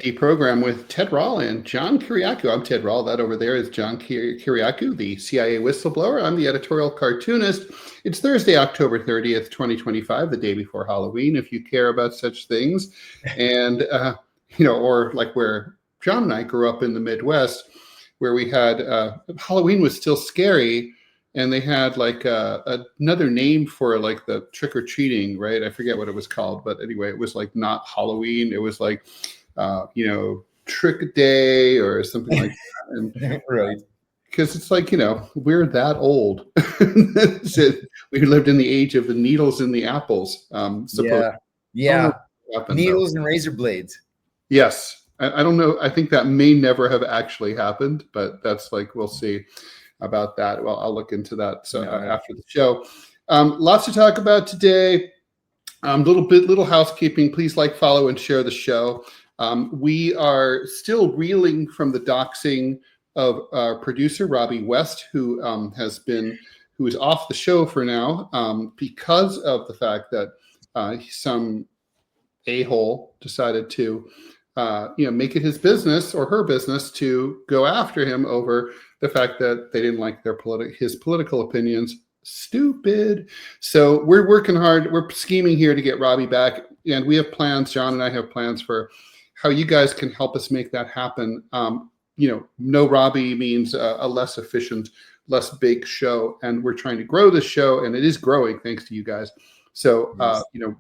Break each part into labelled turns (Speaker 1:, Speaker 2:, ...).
Speaker 1: Deprogram with Ted Rall and John Kiriakou. I'm Ted Rall. That over there is John Kiriakou, the CIA whistleblower. I'm the editorial cartoonist. It's Thursday, October 30th, 2025, the day before Halloween, if you care about such things. And, or like where John and I grew up in the Midwest, where we had Halloween was still scary. And they had like another name for like the trick-or-treating, right? I forget what it was called. But anyway, it was like not Halloween. It was like, trick day or something like that. And,
Speaker 2: right.
Speaker 1: Because it's like, we're that old. We lived in the age of the needles in the apples.
Speaker 2: Yeah. Needles and razor blades.
Speaker 1: Yes. I don't know. I think that may never have actually happened, but that's like, we'll see about that. Well, I'll look into that after the show. Lots to talk about today. Little housekeeping. Please like, follow, and share the show. We are still reeling from the doxing of our producer, Robbie West, who is off the show for now because of the fact that some a-hole decided to make it his business or her business to go after him over the fact that they didn't like his political opinions. Stupid. So we're working hard. We're scheming here to get Robbie back, and we have plans. John and I have plans for how you guys can help us make that happen. No Robbie means a less efficient, less big show, and we're trying to grow this show, and it is growing thanks to you guys. So,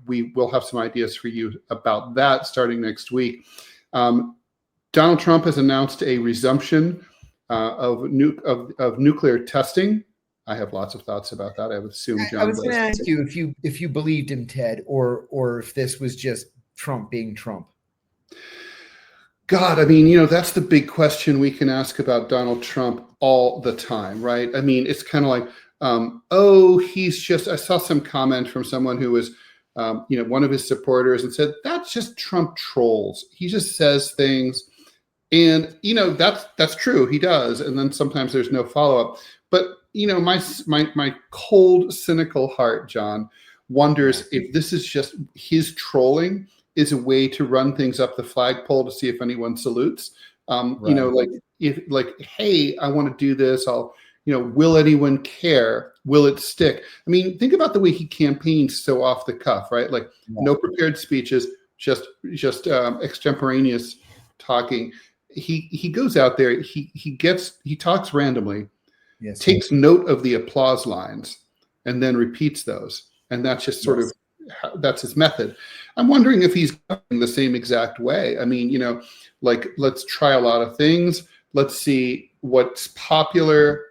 Speaker 1: we will have some ideas for you about that starting next week. Donald Trump has announced a resumption of nuclear testing. I have lots of thoughts about that. I would assume John.
Speaker 2: I was going to ask you if you believed him, Ted, or if this was just Trump being Trump.
Speaker 1: God, I mean, that's the big question we can ask about Donald Trump all the time, right? I mean, it's kind of like, he's just, I saw some comment from someone who was, one of his supporters and said, that's just Trump trolls. He just says things. And, that's true. He does. And then sometimes there's no follow-up. But, my cold, cynical heart, John, wonders if this is just his trolling is a way to run things up the flagpole to see if anyone salutes. Hey, I want to do this. Will anyone care? Will it stick? I mean, think about the way he campaigns so off the cuff, right? Like no prepared speeches, just extemporaneous talking. He goes out there, he talks randomly, takes note of the applause lines, and then repeats those. And that's just sort of that's his method. I'm wondering if he's going the same exact way. I mean, let's try a lot of things. Let's see what's popular.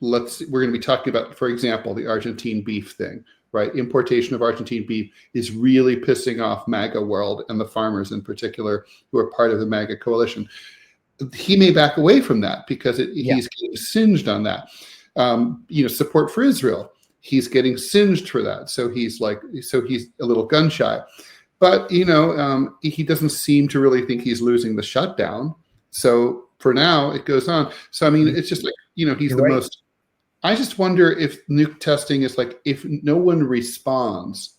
Speaker 1: We're going to be talking about, for example, the Argentine beef thing, right? Importation of Argentine beef is really pissing off MAGA world and the farmers in particular who are part of the MAGA coalition. He may back away from that because he's getting singed on that. Support for Israel. He's getting singed for that. So he's a little gun shy. But, he doesn't seem to really think he's losing the shutdown. So for now, it goes on. So, I mean, it's just like, he's the most. I just wonder if nuke testing is like, if no one responds,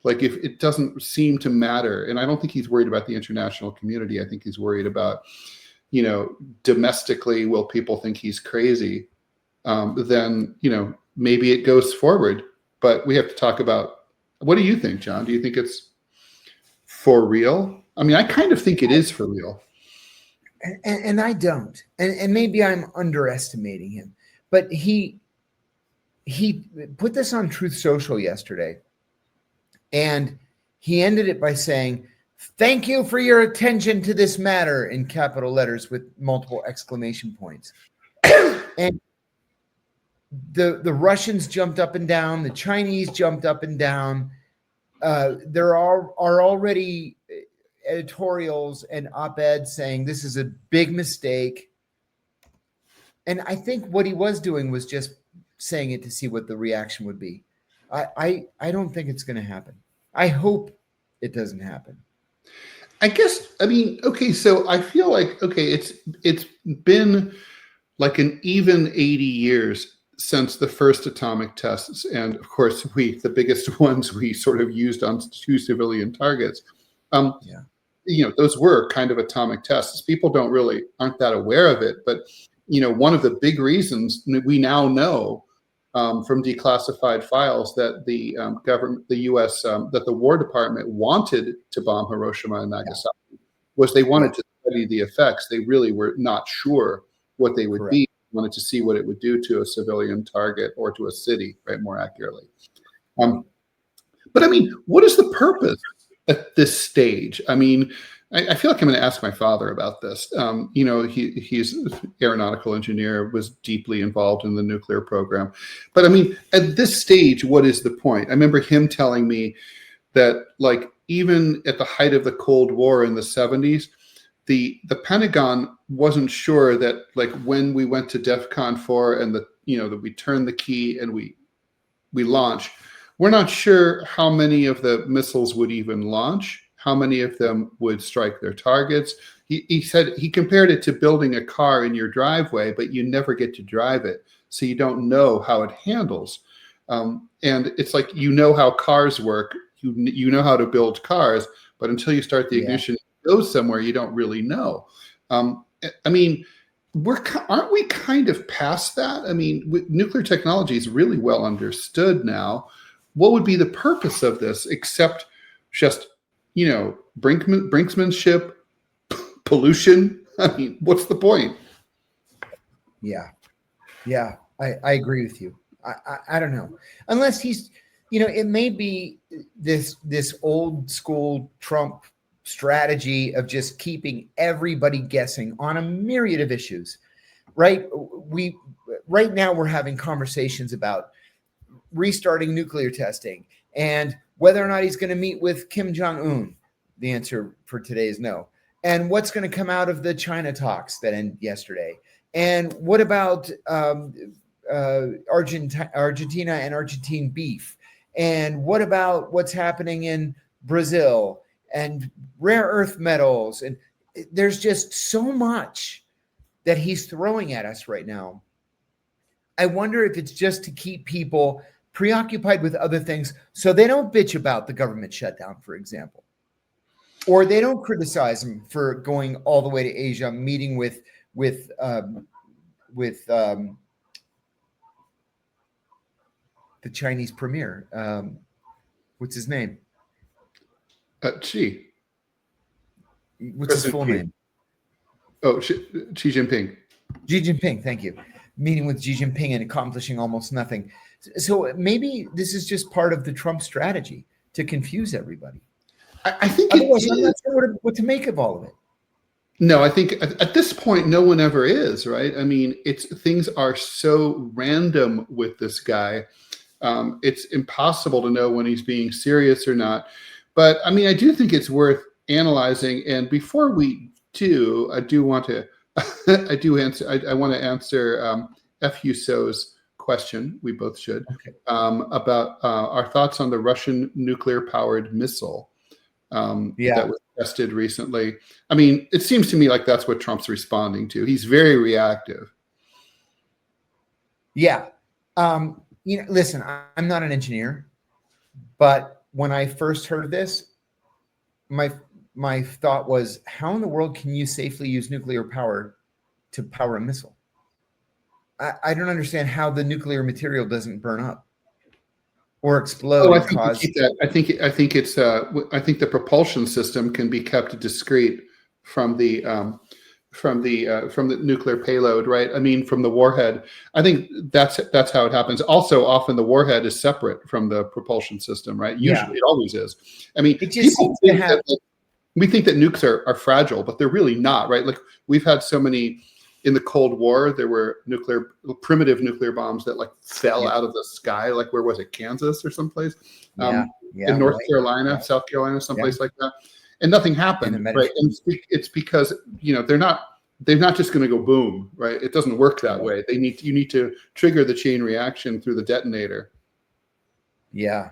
Speaker 1: like if it doesn't seem to matter. And I don't think he's worried about the international community. I think he's worried about, domestically, will people think he's crazy? Then, maybe it goes forward. But we have to talk about, what do you think, John? Do you think it's for real? I mean, I kind of think it is for real.
Speaker 2: And I don't. And maybe I'm underestimating him. But he put this on Truth Social yesterday. And he ended it by saying, "Thank you for your attention to this matter," in capital letters with multiple exclamation points. And the Russians jumped up and down. The Chinese jumped up and down. There are already editorials and op-eds saying this is a big mistake. And I think what he was doing was just saying it to see what the reaction would be. I don't think it's going to happen. I hope it doesn't happen.
Speaker 1: I guess, I mean, okay, so I feel like, it's been like an even 80 years since the first atomic tests. And of course, the biggest ones we sort of used on 2 civilian targets. those were kind of atomic tests. People aren't that aware of it, but one of the big reasons we now know from declassified files that the government, the U.S., that the War Department wanted to bomb Hiroshima and Nagasaki was they wanted to study the effects. They really were not sure what they would be. They wanted to see what it would do to a civilian target or to a city, right, more accurately. But I mean, what is the purpose at this stage? I mean, I feel like I'm going to ask my father about this. He's an aeronautical engineer, was deeply involved in the nuclear program. But I mean, at this stage, what is the point? I remember him telling me that, like, even at the height of the Cold War in the 70s, the Pentagon wasn't sure that, like, when we went to DEFCON 4 and that we turned the key and we launch, we're not sure how many of the missiles would even launch. How many of them would strike their targets? He said he compared it to building a car in your driveway, but you never get to drive it, so you don't know how it handles. And it's like how cars work, you know how to build cars, but until you start the ignition, it goes somewhere, you don't really know. I mean, aren't we kind of past that? I mean, nuclear technology is really well understood now. What would be the purpose of this except just brinksmanship, pollution? I mean, what's the point?
Speaker 2: Yeah, I agree with you. I don't know, unless he's, it may be this old school Trump strategy of just keeping everybody guessing on a myriad of issues, right? Right now we're having conversations about restarting nuclear testing and whether or not he's going to meet with Kim Jong-un. The answer for today is no. And what's going to come out of the China talks that ended yesterday? And what about Argentina and Argentine beef? And what about what's happening in Brazil and rare earth metals? And there's just so much that he's throwing at us right now. I wonder if it's just to keep people preoccupied with other things so they don't bitch about the government shutdown, for example, or they don't criticize him for going all the way to Asia, meeting with the Chinese premier. What's his name?
Speaker 1: Xi.
Speaker 2: What's his full name?
Speaker 1: Oh, Xi Jinping.
Speaker 2: Xi Jinping, thank you. Meeting with Xi Jinping and accomplishing almost nothing. So maybe this is just part of the Trump strategy to confuse everybody.
Speaker 1: I think
Speaker 2: otherwise, I'm not sure what to make of all of it.
Speaker 1: No, I think at this point, no one ever is, right? I mean, things are so random with this guy. It's impossible to know when he's being serious or not. But I mean, I do think it's worth analyzing. And before we do, I do want to, I want to answer F. Husso's question. We both should, about our thoughts on the Russian nuclear-powered missile that was tested recently. I mean, it seems to me like that's what Trump's responding to. He's very reactive.
Speaker 2: Yeah. Listen, I'm not an engineer, but when I first heard this, my thought was, how in the world can you safely use nuclear power to power a missile? I don't understand how the nuclear material doesn't burn up or explode.
Speaker 1: I think the propulsion system can be kept discreet from the nuclear payload, right? I mean, from the warhead. I think that's how it happens. Also, often the warhead is separate from the propulsion system, right? Usually, it always is. I mean,
Speaker 2: it just seems to have.
Speaker 1: We think that nukes are fragile, but they're really not, right? Like, we've had so many. In the Cold War, there were primitive nuclear bombs that like fell out of the sky. Like, where was it? Kansas or someplace? In North Carolina, South Carolina, someplace like that. And nothing happened, right? And it's because, they're not just going to go boom, right? It doesn't work that way. You need to trigger the chain reaction through the detonator.
Speaker 2: Yeah.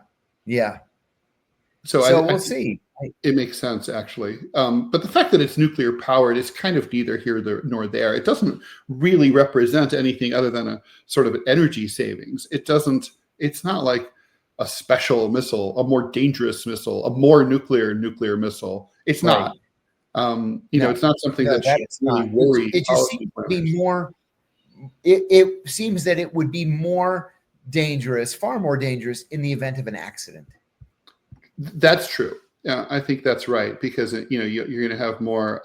Speaker 1: So
Speaker 2: we'll see.
Speaker 1: It makes sense, actually. But the fact that it's nuclear powered is kind of neither here nor there. It doesn't really represent anything other than a sort of energy savings. It's not like a special missile, a more dangerous missile, a more nuclear missile. It's not. It's not something that should really worry.
Speaker 2: It just seems to be more. It seems that it would be more dangerous, far more dangerous, in the event of an accident.
Speaker 1: That's true. Yeah, I think that's right, because you're going to have more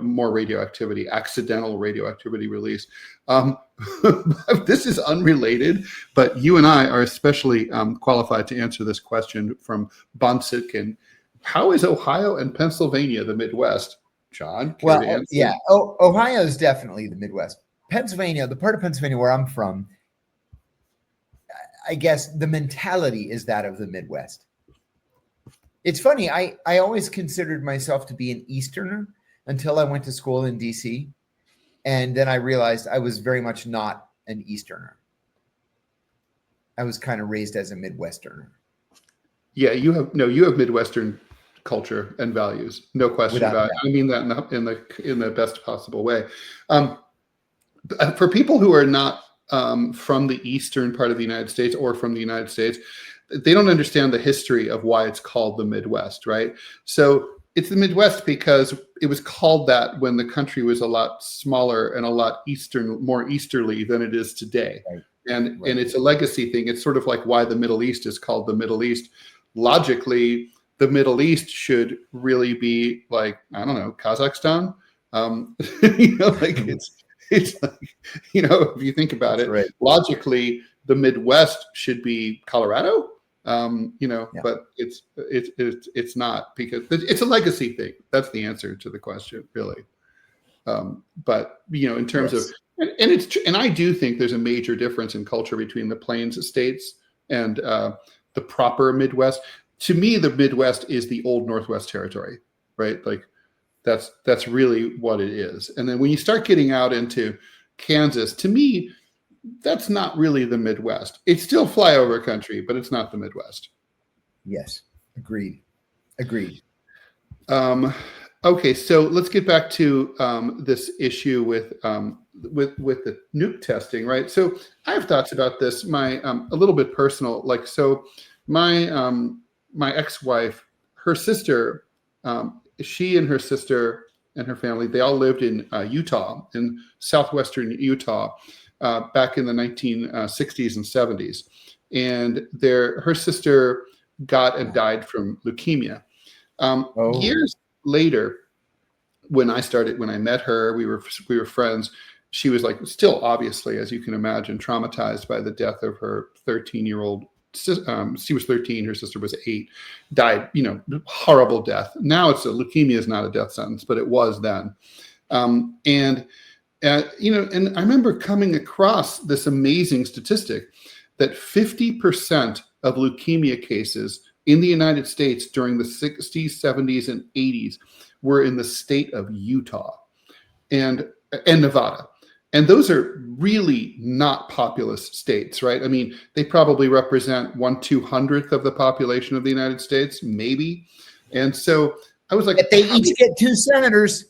Speaker 1: more radioactivity, accidental radioactivity release. This is unrelated, but you and I are especially qualified to answer this question from Bonsitkin. How is Ohio and Pennsylvania the Midwest? John, care to answer?
Speaker 2: Yeah, Ohio is definitely the Midwest. Pennsylvania, the part of Pennsylvania where I'm from, I guess the mentality is that of the Midwest. It's funny. I always considered myself to be an Easterner until I went to school in DC. And then I realized I was very much not an Easterner. I was kind of raised as a Midwesterner.
Speaker 1: Yeah, you have Midwestern culture and values, no question about it. I mean that in the best possible way. For people who are not from the eastern part of the United States or from the United States, they don't understand the history of why it's called the Midwest, right? So it's the Midwest because it was called that when the country was a lot smaller and a lot more easterly than it is today. Right. And it's a legacy thing. It's sort of like why the Middle East is called the Middle East. Logically, the Middle East should really be like, I don't know, Kazakhstan. It's like, if you think about it, logically, the Midwest should be Colorado. But it's not, because it's a legacy thing. That's the answer to the question, really. But in terms of, and I do think there's a major difference in culture between the Plains states and the proper Midwest. To me, the Midwest is the old Northwest Territory, right? Like that's really what it is. And then when you start getting out into Kansas, to me, that's not really the Midwest. It's still flyover country, but it's not the Midwest.
Speaker 2: Yes, agreed.
Speaker 1: Okay, so let's get back to this issue with the nuke testing, right? So I have thoughts about this. My a little bit personal, my ex-wife, her sister, she and her sister and her family, they all lived in Utah, in southwestern Utah. Back in the 1960s and 70s, and her sister got and died from leukemia. Years later, when I met her, we were friends. She was still, obviously, as you can imagine, traumatized by the death of her 13-year-old. She was 13, her sister was 8. Died, horrible death. Now leukemia is not a death sentence, but it was then. And I remember coming across this amazing statistic that 50% of leukemia cases in the United States during the 60s, 70s, and 80s were in the state of Utah and Nevada. And those are really not populous states, right? I mean, they probably represent 1/200th of the population of the United States, maybe. And so I was like,
Speaker 2: but they each get 2 senators.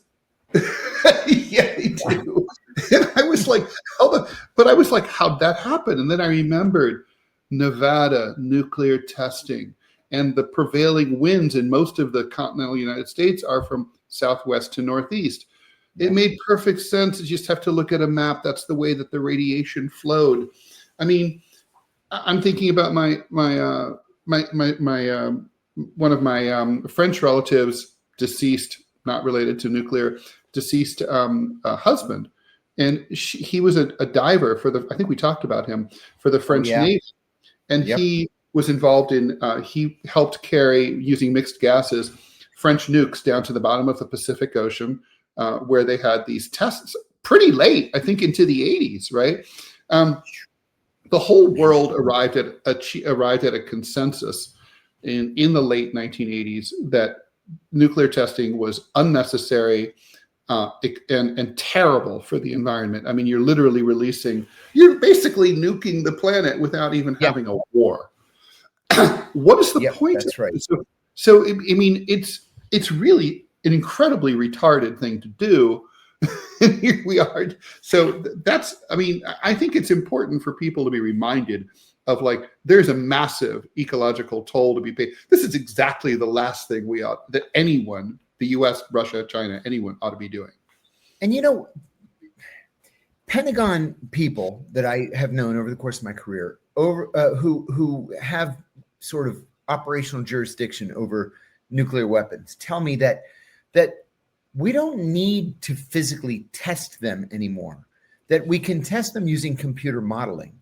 Speaker 1: Yeah, they do. And I was like, how'd that happen? And then I remembered Nevada nuclear testing, and the prevailing winds in most of the continental United States are from southwest to northeast. It made perfect sense. You just have to look at a map. That's the way that the radiation flowed. I mean, I'm thinking about one of my French relatives, deceased, not related to nuclear, deceased husband. And he was a diver I think we talked about him, for the French Navy. And he was involved in, he helped carry, using mixed gases, French nukes down to the bottom of the Pacific Ocean, where they had these tests pretty late, I think into the 80s, right? The whole world arrived at a consensus in the late 1980s that nuclear testing was unnecessary, and terrible for the environment. I mean, you're basically nuking the planet without even having a war. What is the point?
Speaker 2: That's right.
Speaker 1: So I mean, it's really an incredibly retarded thing to do. And here we are. So I think it's important for people to be reminded of, there's a massive ecological toll to be paid. This is exactly the last thing that anyone the U.S., Russia, China, anyone ought to be doing.
Speaker 2: And Pentagon people that I have known over the course of my career, who have sort of operational jurisdiction over nuclear weapons, tell me that we don't need to physically test them anymore, that we can test them using computer modeling,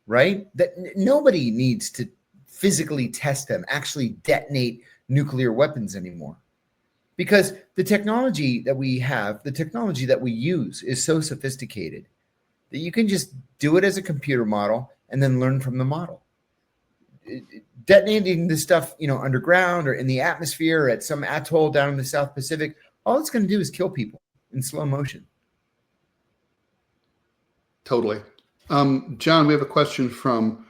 Speaker 2: right? That nobody needs to physically test them, actually detonate nuclear weapons anymore. Because the technology that we have, the technology that we use is so sophisticated that you can just do it as a computer model and then learn from the model. Detonating this stuff, underground or in the atmosphere or at some atoll down in the South Pacific, all it's going to do is kill people in slow motion.
Speaker 1: Totally. John, we have a question from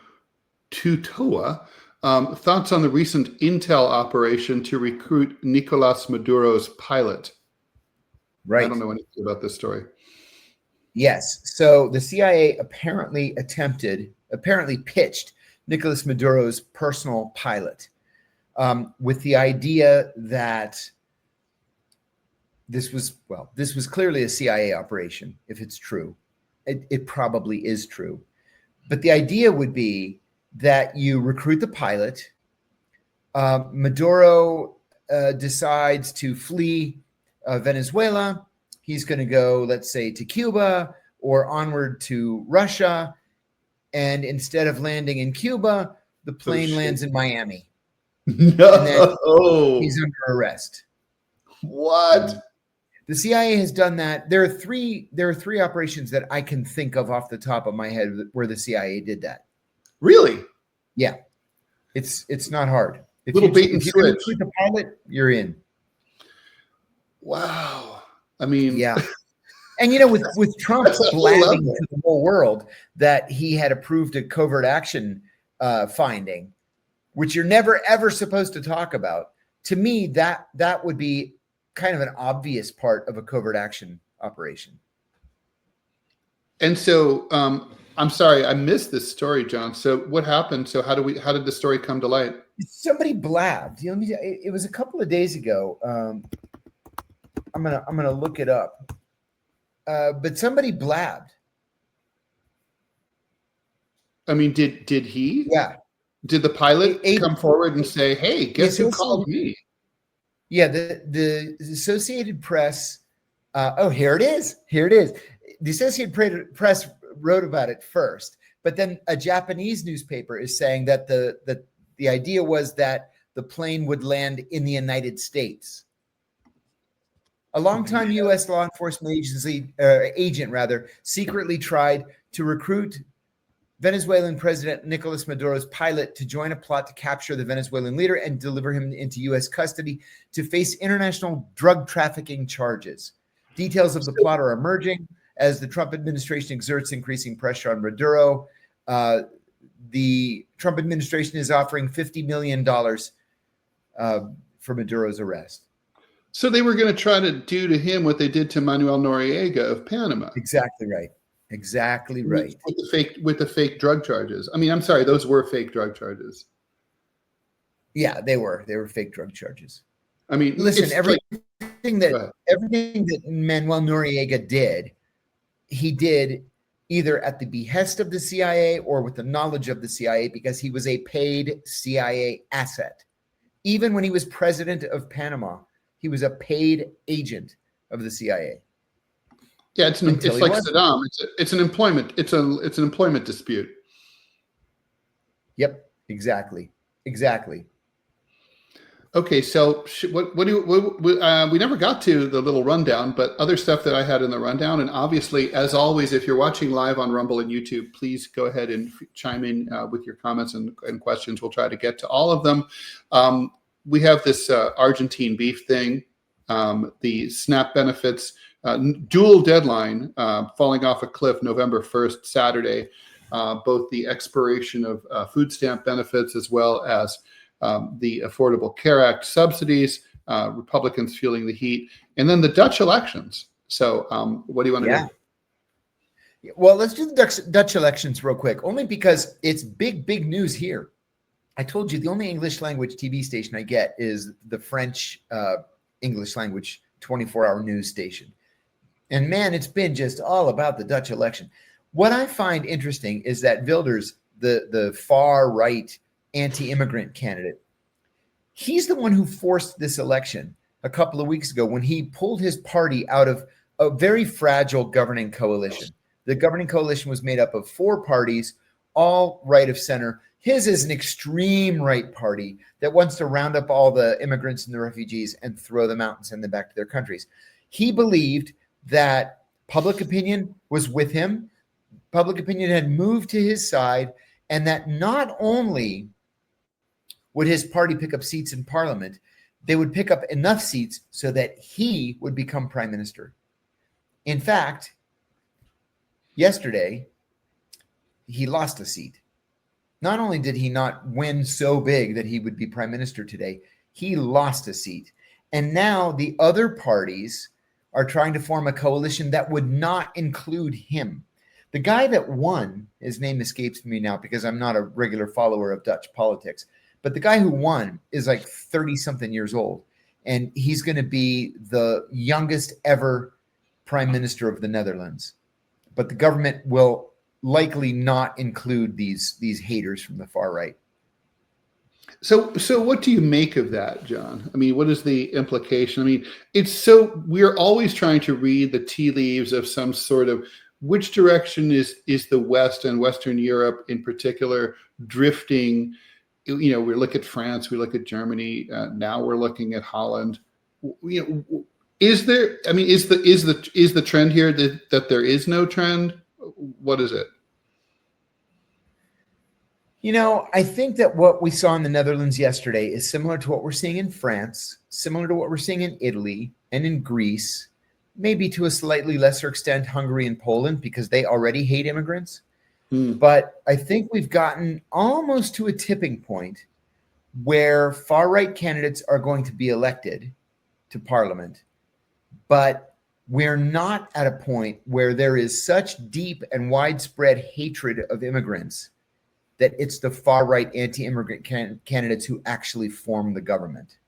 Speaker 1: Tutoa. Thoughts on the recent intel operation to recruit Nicolas Maduro's pilot?
Speaker 2: Right.
Speaker 1: I don't know anything about this story.
Speaker 2: Yes. So the CIA apparently pitched Nicolas Maduro's personal pilot with the idea that this was clearly a CIA operation, if it's true. It probably is true. But the idea would be that you recruit the pilot. Maduro decides to flee Venezuela. He's going to go, let's say, to Cuba or onward to Russia. And instead of landing in Cuba, the plane lands in Miami.
Speaker 1: No.
Speaker 2: And then he's under arrest.
Speaker 1: What?
Speaker 2: The CIA has done that. There are three operations that I can think of off the top of my head where the CIA did that.
Speaker 1: Really?
Speaker 2: Yeah. It's not hard. If
Speaker 1: Little
Speaker 2: you,
Speaker 1: bait and
Speaker 2: if you
Speaker 1: switch.
Speaker 2: recruit the pilot, you're in.
Speaker 1: Wow. I mean,
Speaker 2: yeah. And with Trump blabbing to the whole world that he had approved a covert action finding, which you're never ever supposed to talk about. To me, that would be kind of an obvious part of a covert action operation.
Speaker 1: And so, I'm sorry, I missed this story, John. So what happened? So how did the story come to light?
Speaker 2: Somebody blabbed. It was a couple of days ago. I'm gonna look it up. But somebody blabbed.
Speaker 1: I mean, did he?
Speaker 2: Yeah.
Speaker 1: Did the pilot come forward and say, "Hey, guess who called me"?
Speaker 2: Yeah, the Associated Press. Here it is. The Associated Press wrote about it first, but then a Japanese newspaper is saying that the idea was that the plane would land in the United States. A longtime U.S. law enforcement agent secretly tried to recruit Venezuelan President Nicolas Maduro's pilot to join a plot to capture the Venezuelan leader and deliver him into U.S. custody to face international drug trafficking charges. Details of the plot are emerging as the Trump administration exerts increasing pressure on Maduro. The Trump administration is offering $50 million for Maduro's arrest.
Speaker 1: So they were going to try to do to him what they did to Manuel Noriega of Panama.
Speaker 2: Exactly right.
Speaker 1: With the fake drug charges. I mean, I'm sorry, those were fake drug charges.
Speaker 2: Yeah, they were fake drug charges.
Speaker 1: I mean,
Speaker 2: listen, everything that Manuel Noriega did, he did either at the behest of the CIA or with the knowledge of the CIA because he was a paid CIA asset. Even when he was president of Panama, he was a paid agent of the CIA.
Speaker 1: Yeah, it's like Saddam. It's an employment dispute.
Speaker 2: Yep, exactly.
Speaker 1: Okay, so we never got to the little rundown, but other stuff that I had in the rundown, and obviously, as always, if you're watching live on Rumble and YouTube, please go ahead and chime in with your comments and questions. We'll try to get to all of them. We have this Argentine beef thing, the SNAP benefits, dual deadline, falling off a cliff November 1st, Saturday, both the expiration of food stamp benefits as well as the Affordable Care Act subsidies, Republicans feeling the heat, and then the Dutch elections. So what do you want to do?
Speaker 2: Well, let's do the Dutch elections real quick, only because it's big news here. I told you the only English language TV station I get is the French English language 24-hour news station. And man, it's been just all about the Dutch election. What I find interesting is that Wilders, the far right anti-immigrant candidate, he's the one who forced this election a couple of weeks ago when he pulled his party out of a very fragile governing coalition. The governing coalition was made up of 4 parties, all right of center. His is an extreme right party that wants to round up all the immigrants and the refugees and throw them out and send them back to their countries. He believed that public opinion was with him. Public opinion had moved to his side, and that not only would his party pick up seats in parliament, they would pick up enough seats so that he would become prime minister. In fact, yesterday, he lost a seat. Not only did he not win so big that he would be prime minister today, he lost a seat. And now the other parties are trying to form a coalition that would not include him. The guy that won, his name escapes me now because I'm not a regular follower of Dutch politics, but the guy who won is like 30-something years old, and he's going to be the youngest ever prime minister of the Netherlands. But the government will likely not include these haters from the far right.
Speaker 1: So what do you make of that, John? I mean, what is the implication? I mean, we're always trying to read the tea leaves of some sort of which direction is the West and Western Europe in particular drifting. We look at France, we look at Germany. Now we're looking at Holland. Is the trend here that there is no trend? What is it?
Speaker 2: I think that what we saw in the Netherlands yesterday is similar to what we're seeing in France, similar to what we're seeing in Italy and in Greece, maybe to a slightly lesser extent, Hungary and Poland, because they already hate immigrants. But I think we've gotten almost to a tipping point where far-right candidates are going to be elected to parliament, but we're not at a point where there is such deep and widespread hatred of immigrants that it's the far-right anti-immigrant candidates who actually form the government.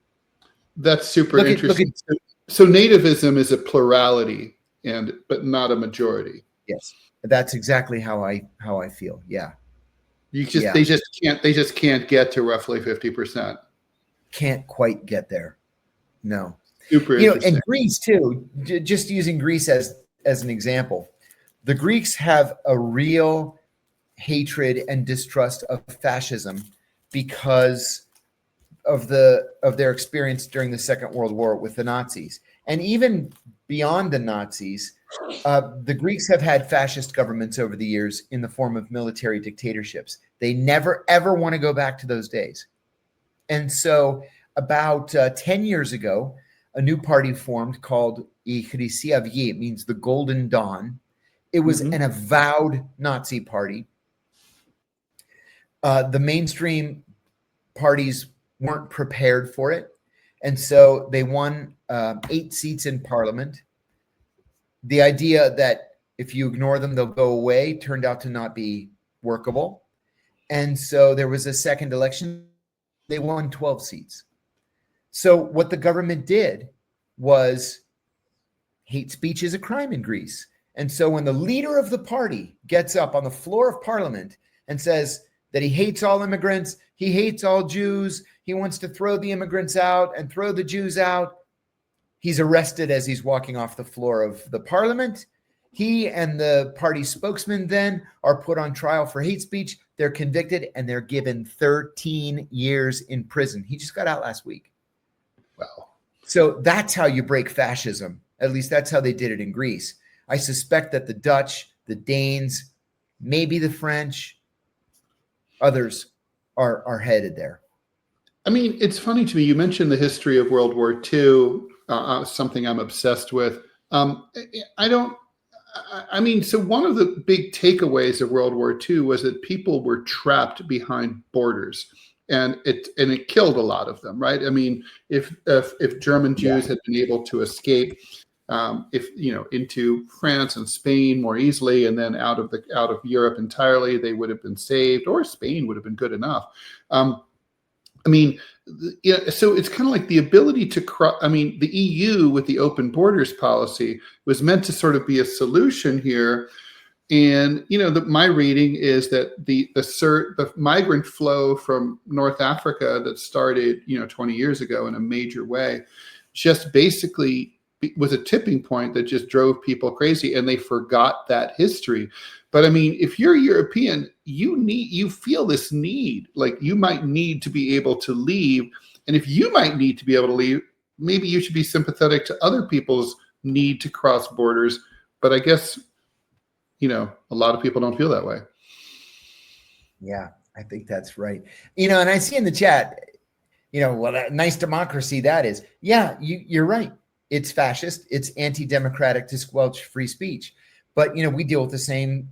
Speaker 1: That's super interesting. So nativism is a plurality, but not a majority.
Speaker 2: Yes, that's exactly how I feel. Yeah.
Speaker 1: They just can't get to roughly 50%.
Speaker 2: Can't quite get there. No.
Speaker 1: Super interesting.
Speaker 2: And Greece too, just using Greece as an example, the Greeks have a real hatred and distrust of fascism because of their experience during the Second World War with the Nazis. And even beyond the Nazis, the Greeks have had fascist governments over the years in the form of military dictatorships. They never, ever want to go back to those days. And so about 10 years ago, a new party formed called I Chrysawie. It means the Golden Dawn. It was an avowed Nazi party. The mainstream parties weren't prepared for it. And so they won 8 seats in parliament. The idea that if you ignore them, they'll go away turned out to not be workable. And so there was a second election. They won 12 seats. So what the government did was hate speech is a crime in Greece. And so when the leader of the party gets up on the floor of parliament and says that he hates all immigrants, he hates all Jews, he wants to throw the immigrants out and throw the Jews out, he's arrested as he's walking off the floor of the parliament. He and the party spokesman then are put on trial for hate speech. They're convicted and they're given 13 years in prison. He just got out last week.
Speaker 1: Wow.
Speaker 2: So that's how you break fascism. At least that's how they did it in Greece. I suspect that the Dutch, the Danes, maybe the French, others are headed there.
Speaker 1: I mean, it's funny to me. You mentioned the history of World War II, something I'm obsessed with. So one of the big takeaways of World War II was that people were trapped behind borders, and it killed a lot of them, right? I mean, if German Jews had been able to escape, into France and Spain more easily, and then out of Europe entirely, they would have been saved, or Spain would have been good enough. I mean, so it's kind of like the ability to cross. I mean, the EU with the open borders policy was meant to sort of be a solution here. And my reading is that the migrant flow from North Africa that started 20 years ago in a major way, just basically was a tipping point that just drove people crazy, and they forgot that history. But I mean, if you're European, you feel this need, like you might need to be able to leave, and if you might need to be able to leave, maybe you should be sympathetic to other people's need to cross borders. But I guess a lot of people don't feel that way.
Speaker 2: Yeah, I think that's right. And I see in the chat, well, that nice democracy that is. Yeah, you're right. It's fascist. It's anti-democratic to squelch free speech. But we deal with the same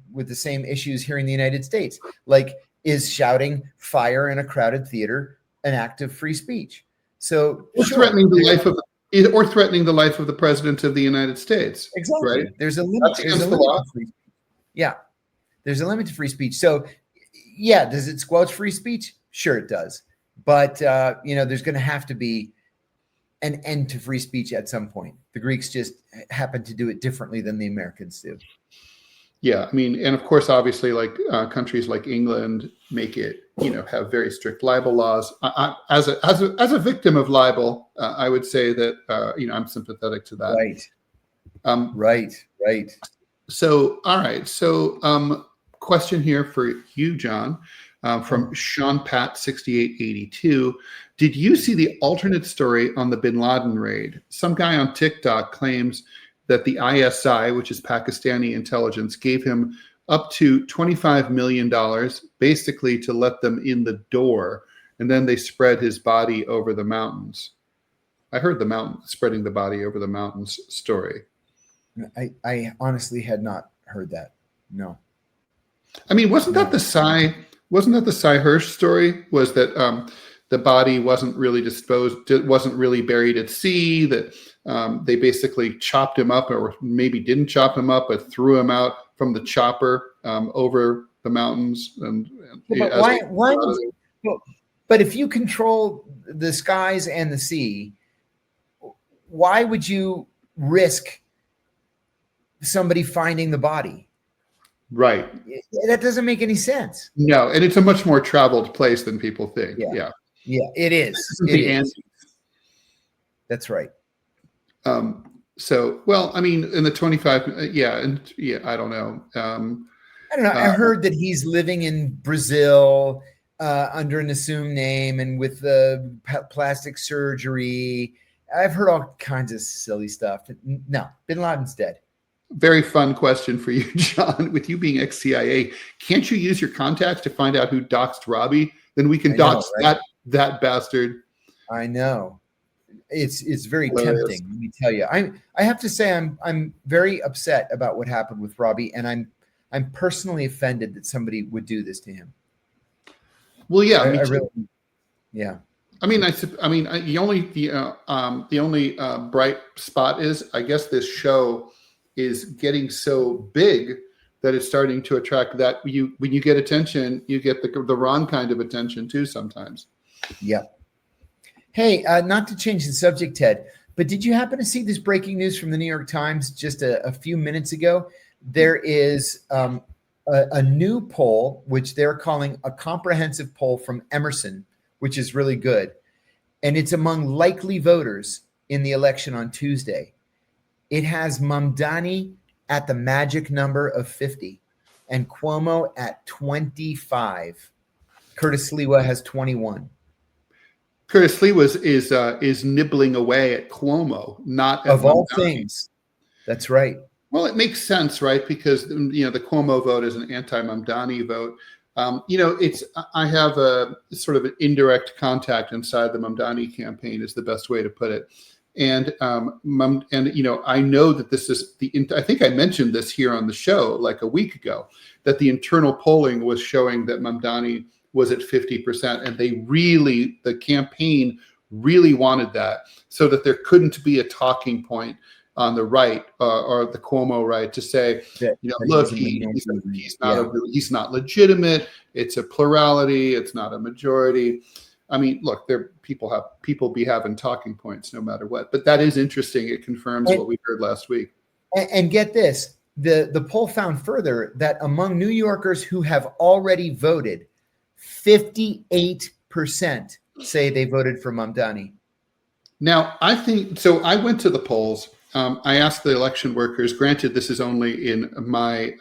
Speaker 2: issues here in the United States. Like, is shouting fire in a crowded theater an act of free speech? So
Speaker 1: threatening the life of the president of the United States.
Speaker 2: Exactly.
Speaker 1: Right?
Speaker 2: There's a limit. There's a limit to free speech. Yeah. There's a limit to free speech. So yeah, does it squelch free speech? Sure it does. But there's going to have to be an end to free speech at some point. The Greeks just happen to do it differently than the Americans do.
Speaker 1: Yeah, I mean, and of course, obviously, like countries like England make it, have very strict libel laws. As a victim of libel, I would say that I'm sympathetic to that.
Speaker 2: Right. Right.
Speaker 1: So, all right. So, question here for you, John, from Sean Pat 6882. Did you see the alternate story on the Bin Laden raid? Some guy on TikTok claims that the ISI, which is Pakistani intelligence, gave him up to $25 million, basically to let them in the door, and then they spread his body over the mountains. I heard the spreading the body over the mountains story.
Speaker 2: I honestly had not heard that. No.
Speaker 1: I mean, wasn't that the Cy Hirsch story? Was that the body wasn't really disposed, wasn't really buried at sea, that they basically chopped him up, or maybe didn't chop him up, but threw him out from the chopper over the mountains.
Speaker 2: But if you control the skies and the sea, why would you risk somebody finding the body?
Speaker 1: Right.
Speaker 2: That doesn't make any sense.
Speaker 1: No, and it's a much more traveled place than people think. Yeah,
Speaker 2: it is. That's right.
Speaker 1: So, well, I mean, in the 25, I don't know.
Speaker 2: I heard that he's living in Brazil under an assumed name and with the plastic surgery. I've heard all kinds of silly stuff. No, Bin Laden's dead.
Speaker 1: Very fun question for you, John. With you being ex-CIA, can't you use your contacts to find out who doxed Robbie? Then we can dox that bastard.
Speaker 2: I know. It's very tempting. Let me tell you. I have to say I'm very upset about what happened with Robbie, and I'm personally offended that somebody would do this to him.
Speaker 1: Well, yeah,
Speaker 2: I really, yeah.
Speaker 1: I mean, the only bright spot is, I guess, this show is getting so big that it's starting to attract that when you get attention, you get the wrong kind of attention too sometimes.
Speaker 2: Yeah. Hey, not to change the subject, Ted, but did you happen to see this breaking news from the New York Times just a few minutes ago? There is a new poll, which they're calling a comprehensive poll from Emerson, which is really good. And it's among likely voters in the election on Tuesday. It has Mamdani at the magic number of 50 and Cuomo at 25. Curtis Sliwa has 21.
Speaker 1: Curtis Sliwa is nibbling away at Cuomo, not at
Speaker 2: of all
Speaker 1: Mamdani.
Speaker 2: Things. That's right.
Speaker 1: Well, it makes sense, right? Because the Cuomo vote is an anti-Mamdani vote. I have a sort of an indirect contact inside the Mamdani campaign, is the best way to put it. And I know that this is I think I mentioned this here on the show like a week ago, that the internal polling was showing that Mamdani was at 50%, and the campaign really wanted that, so that there couldn't be a talking point on the right or the Cuomo right to say, look, he's not legitimate. It's a plurality. It's not a majority. I mean, look, people be having talking points no matter what. But that is interesting. It confirms what we heard last week.
Speaker 2: And get this, the poll found further that among New Yorkers who have already voted, 58% say they voted for Mamdani.
Speaker 1: Now, I think so. I went to the polls. I asked the election workers. Granted, this is only in my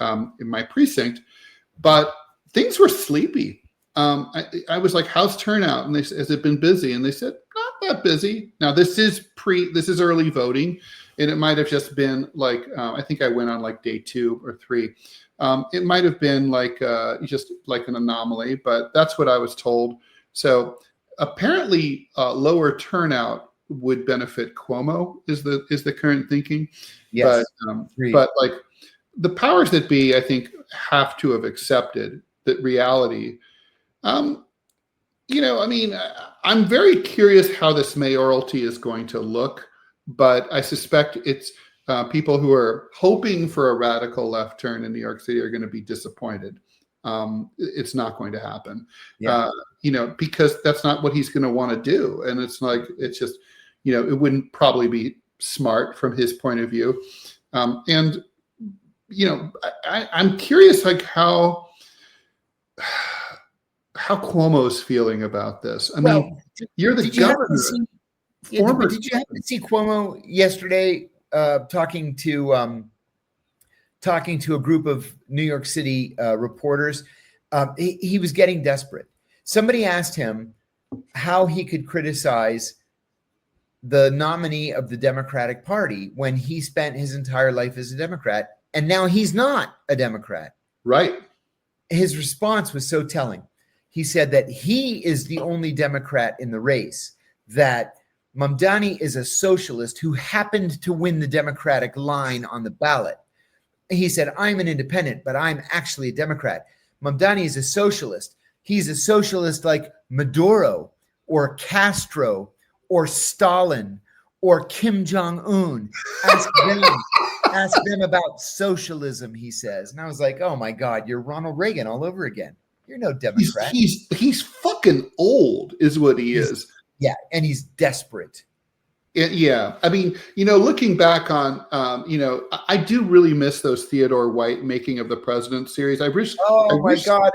Speaker 1: precinct, but things were sleepy. I was like, "How's turnout?" And they said, "Has it been busy?" And they said, "Not that busy." Now, this is early voting, and it might have just been like I think I went on like day 2 or 3. It might have been like just like an anomaly, but that's what I was told. So apparently, lower turnout would benefit Cuomo is the current thinking.
Speaker 2: Yes,
Speaker 1: but like the powers that be, I think, have to have accepted that reality. I mean, I'm very curious how this mayoralty is going to look, but I suspect it's people who are hoping for a radical left turn in New York City are going to be disappointed. It's not going to happen, because that's not what he's going to want to do. And it's like, it's just, it wouldn't probably be smart from his point of view. I'm curious, like how Cuomo's feeling about this. I mean, you're the governor.
Speaker 2: Did you happen to see Cuomo yesterday talking to a group of New York City reporters? He was getting desperate. Somebody asked him how he could criticize the nominee of the Democratic Party when he spent his entire life as a Democrat, and now he's not a Democrat.
Speaker 1: Right.
Speaker 2: His response was so telling. He said that he is the only Democrat in the race, that Mamdani is a socialist who happened to win the Democratic line on the ballot. He said, I'm an independent, but I'm actually a Democrat. Mamdani is a socialist. He's a socialist like Maduro or Castro or Stalin or Kim Jong-un. Ask them about socialism, he says. And I was like, oh my God, you're Ronald Reagan all over again. You're no Democrat.
Speaker 1: He's fucking old is what he is.
Speaker 2: Yeah, and he's desperate.
Speaker 1: Yeah. I mean, looking back on, I do really miss those Theodore White Making of the President series.
Speaker 2: God,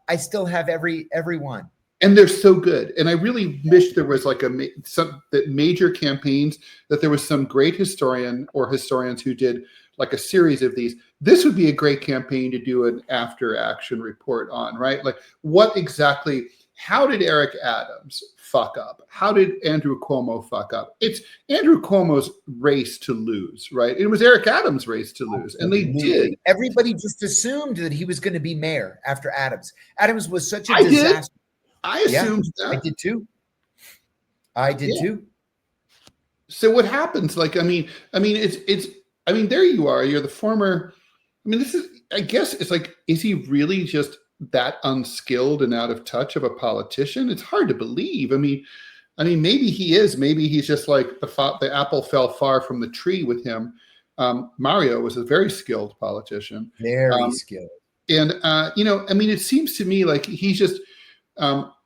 Speaker 2: I still have every one.
Speaker 1: And they're so good. And I really wish there was like that major campaigns, that there was some great historian or historians who did like a series of these. This would be a great campaign to do an after action report on, right? Like how did Eric Adams fuck up? How did Andrew Cuomo fuck up? It's Andrew Cuomo's race to lose, right? It was Eric Adams' race to lose, and they did.
Speaker 2: Everybody just assumed that he was going to be mayor after Adams. Adams was such a disaster.
Speaker 1: I assumed that.
Speaker 2: I did too.
Speaker 1: So what happens? Like, I mean, there you are. You're the former. I mean, I guess it's like, is he really just that unskilled and out of touch of a politician? It's hard to believe. I mean, maybe he is. Maybe he's just like the apple fell far from the tree with him. Mario was a very skilled politician.
Speaker 2: Very skilled.
Speaker 1: And it seems to me like he's just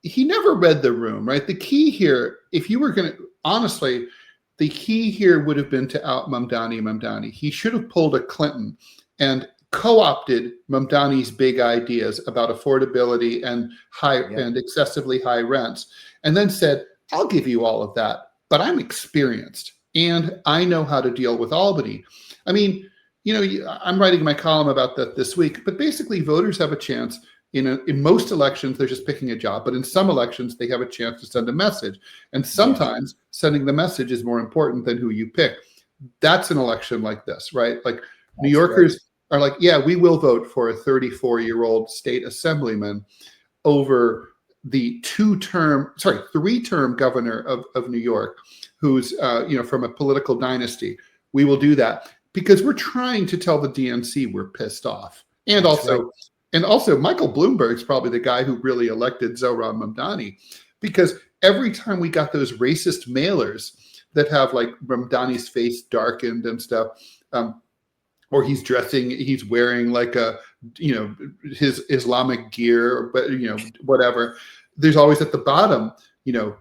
Speaker 1: he never read the room, right? The key here, if you were going to, honestly, the key here would have been to out Mamdani. He should have pulled a Clinton and co-opted Mamdani's big ideas about affordability and and excessively high rents, and then said, I'll give you all of that, but I'm experienced and I know how to deal with Albany. I mean, I'm writing my column about that this week, but basically voters have a chance. In most elections, they're just picking a job, but in some elections, they have a chance to send a message. And sometimes sending the message is more important than who you pick. That's an election like this, right? Like New Yorkers are like, yeah, we will vote for a 34-year-old state assemblyman over the three-term governor of New York, who's from a political dynasty. We will do that because we're trying to tell the DNC we're pissed off. And also, Michael Bloomberg's probably the guy who really elected Zohran Mamdani, because every time we got those racist mailers that have like Mamdani's face darkened and stuff, or he's wearing like his Islamic gear, but whatever. There's always at the bottom,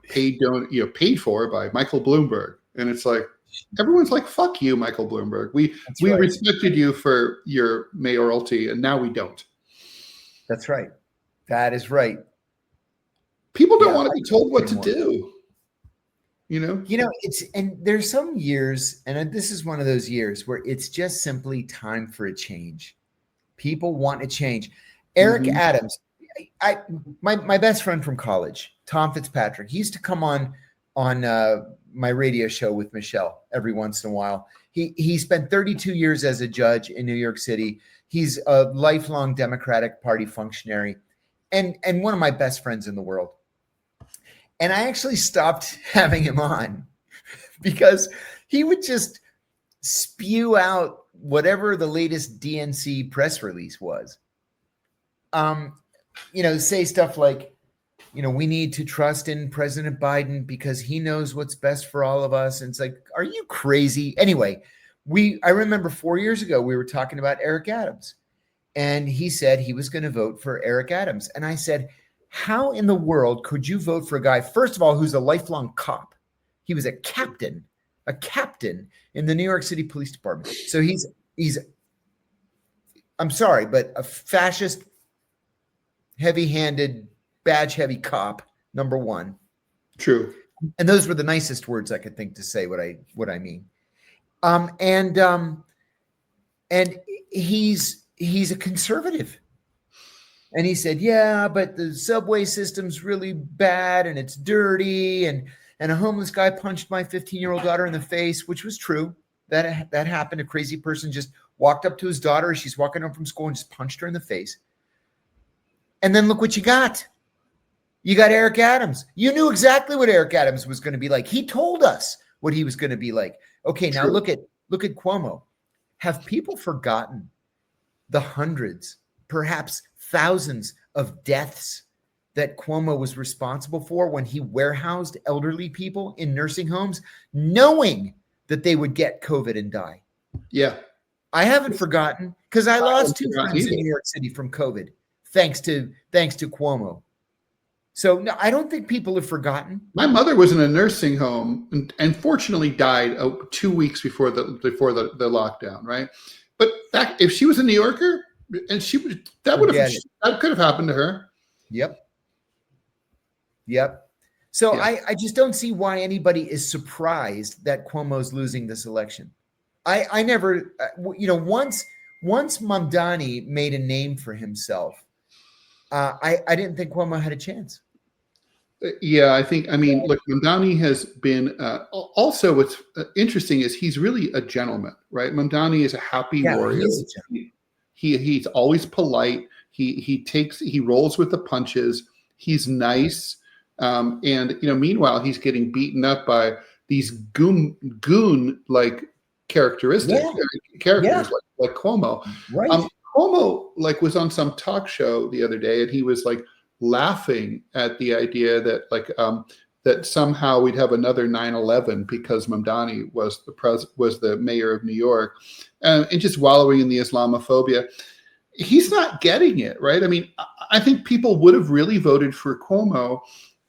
Speaker 1: paid for by Michael Bloomberg. And it's like, everyone's like, fuck you, Michael Bloomberg. We respected you for your mayoralty, and now we don't.
Speaker 2: That's right. That is right.
Speaker 1: People don't want to be told what to do.
Speaker 2: And there's some years, and this is one of those years where it's just simply time for a change. People want to change. Eric Adams, my best friend from college, Tom Fitzpatrick, he used to come on my radio show with Michelle every once in a while. He spent 32 years as a judge in New York City. He's a lifelong Democratic Party functionary and one of my best friends in the world. And I actually stopped having him on because he would just spew out whatever the latest DNC press release was. Say stuff like, we need to trust in President Biden because he knows what's best for all of us. And it's like, are you crazy? Anyway, I remember 4 years ago, we were talking about Eric Adams, and he said he was going to vote for Eric Adams. And I said, how in the world could you vote for a guy, first of all, who's a lifelong cop? He was a captain in the New York City Police Department. So he's I'm sorry, but a fascist, heavy-handed, badge-heavy cop, number one. True. And those were the nicest words I could think to say what I mean. And he's a conservative. And he said, yeah, but the subway system's really bad and it's dirty. And a homeless guy punched my 15-year-old daughter in the face, which was true. That happened. A crazy person just walked up to his daughter as she's walking home from school and just punched her in the face. And then look what you got. You got Eric Adams. You knew exactly what Eric Adams was going to be like. He told us what he was going to be like. Okay, now look at Cuomo. Have people forgotten the hundreds, perhaps thousands of deaths that Cuomo was responsible for when he warehoused elderly people in nursing homes, knowing that they would get COVID and die? Yeah. I haven't forgotten because I lost two friends in New York City from COVID, thanks to Cuomo. So no, I don't think people have forgotten.
Speaker 1: My mother was in a nursing home and fortunately died 2 weeks before the lockdown, right? But if she was a New Yorker, and that could have happened to her. Yep. So yeah.
Speaker 2: I just don't see why anybody is surprised that Cuomo's losing this election. I never, once Mamdani made a name for himself, I didn't think Cuomo had a chance.
Speaker 1: Yeah, look, Mamdani has been, also what's interesting is he's really a gentleman, right? Mamdani is a happy warrior. He's always polite. He rolls with the punches. He's nice. Meanwhile, he's getting beaten up by these goon like characters like Cuomo. Right. Cuomo was on some talk show the other day, and he was laughing at the idea that that somehow we'd have another 9/11 because Mamdani was the mayor of New York, and just wallowing in the Islamophobia. He's not getting it, right? I think people would have really voted for Cuomo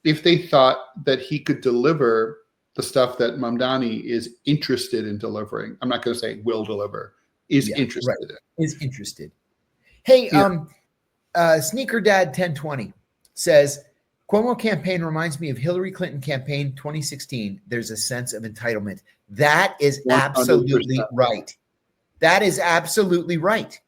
Speaker 1: if they thought that he could deliver the stuff that Mamdani is interested in delivering. I'm not going to say will deliver, interested in.
Speaker 2: Is interested. Hey, Sneaker Dad 1020 says, Cuomo campaign reminds me of Hillary Clinton campaign 2016. There's a sense of entitlement. That is 100%. Absolutely right. That is absolutely right.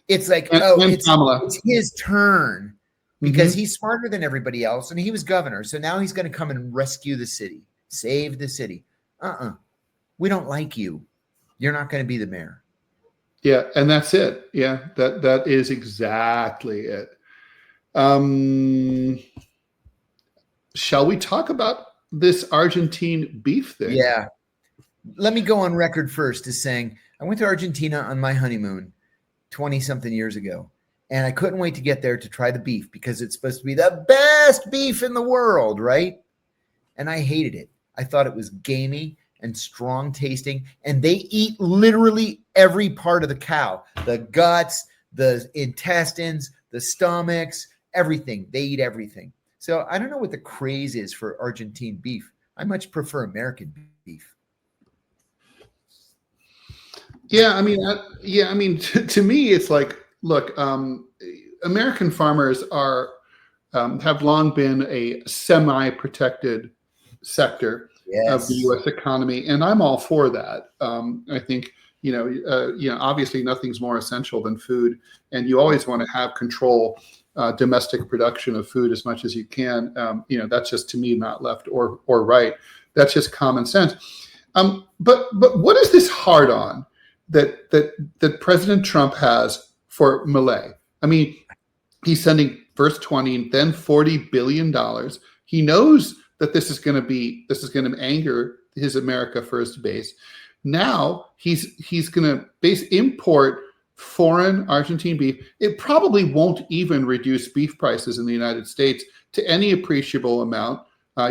Speaker 2: It's like, it's his turn because he's smarter than everybody else and he was governor. So now he's going to come and rescue the city, save the city. We don't like you. You're not going to be the mayor.
Speaker 1: Yeah, and that's it. Yeah, that is exactly it. Shall we talk about this Argentine beef thing?
Speaker 2: Yeah. Let me go on record first as saying I went to Argentina on my honeymoon 20-something years ago, and I couldn't wait to get there to try the beef because it's supposed to be the best beef in the world, right? And I hated it. I thought it was gamey and strong tasting, and they eat literally every part of the cow, the guts, the intestines, the stomachs, everything. They eat everything. So I don't know what the craze is for Argentine beef. I much prefer American beef.
Speaker 1: Yeah, I mean, to me, it's like, look, American farmers are have long been a semi-protected sector of the U.S. economy, and I'm all for that. I think obviously nothing's more essential than food, and you always want to have control, domestic production of food as much as you can. That's just, to me, not left or right. That's just common sense. But what is this hard on that President Trump has for Milei? I mean, he's sending first 20, then $40 billion. He knows that this is going to anger his America First base. Now he's going to import foreign Argentine beef. It probably won't even reduce beef prices in the United States to any appreciable amount.